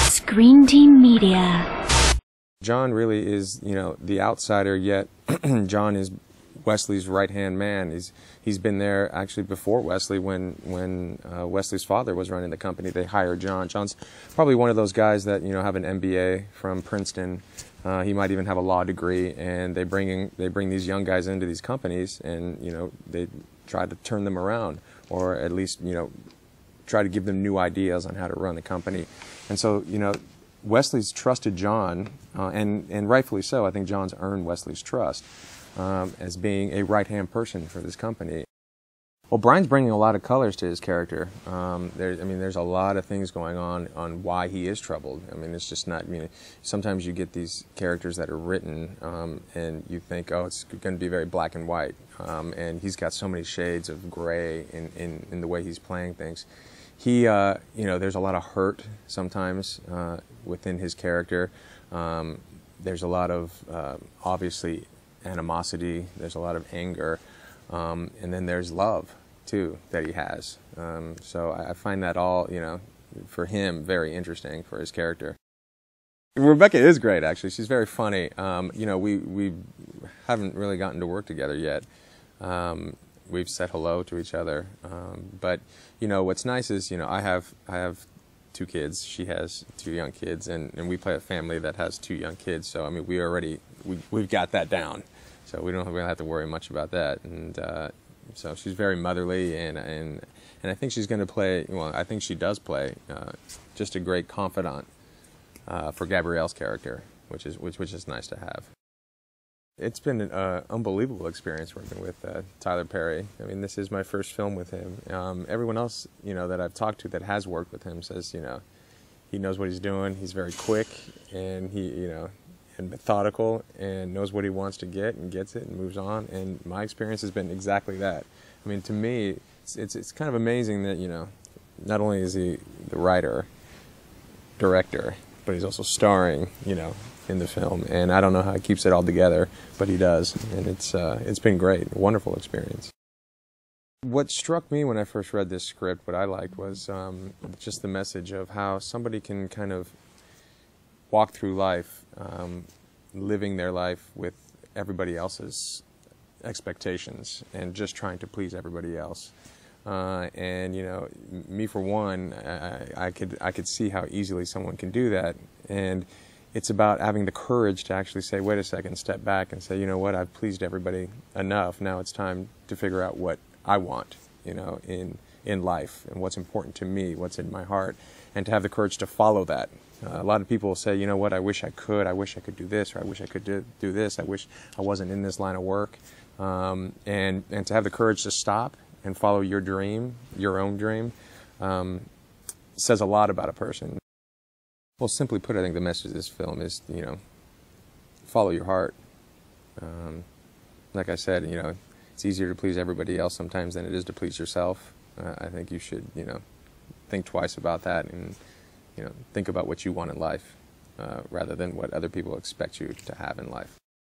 Screen Team Media. John really is, the outsider, yet John is Wesley's right-hand man. He's been there actually before Wesley when Wesley's father was running the company. They hired John. John's probably one of those guys that have an MBA from Princeton. He might even have a law degree, and they bring these young guys into these companies, and they try to turn them around, or at least try to give them new ideas on how to run the company. And so Wesley's trusted John, and rightfully so. I think John's earned Wesley's trust as being a right-hand person for this company. Well, Brian's bringing a lot of colors to his character. There's a lot of things going on why he is troubled. It's just not, sometimes you get these characters that are written and you think, oh, it's going to be very black and white. And he's got so many shades of gray in the way he's playing things. There's a lot of hurt sometimes within his character. There's a lot of, obviously, animosity. There's a lot of anger. And then there's love, too, that he has. So I find that all, for him, very interesting for his character. Rebecca is great, actually. She's very funny. We haven't really gotten to work together yet. We've said hello to each other. But, what's nice is, I have 2 kids. She has 2 young kids. And we play a family that has 2 young kids. So, we've got that down. So we don't have to worry much about that. And so she's very motherly, and I think she's going to play, well, I think she does play just a great confidant for Gabrielle's character, which is nice to have. It's been an unbelievable experience working with Tyler Perry. This is my first film with him. Everyone else, that I've talked to that has worked with him says, he knows what he's doing. He's very quick, and and methodical, and knows what he wants to get and gets it and moves on. And my experience has been exactly that. To me, it's kind of amazing that not only is he the writer, director, but he's also starring, in the film. And I don't know how he keeps it all together, but he does. And it's been great, a wonderful experience. What struck me when I first read this script, what I liked, was just the message of how somebody can kind of walk through life, living their life with everybody else's expectations and just trying to please everybody else. Me for one, I could see how easily someone can do that. And it's about having the courage to actually say, wait a second, step back and say, you know what, I've pleased everybody enough. Now it's time to figure out what I want, in life, and what's important to me, what's in my heart, and to have the courage to follow that. A lot of people say, you know what, I wish I could do this, or I wish I could do this, I wish I wasn't in this line of work. And to have the courage to stop and follow your dream, your own dream, says a lot about a person. Well, simply put, I think the message of this film is, follow your heart. Like I said, it's easier to please everybody else sometimes than it is to please yourself. I think you should, think twice about that, and think about what you want in life rather than what other people expect you to have in life.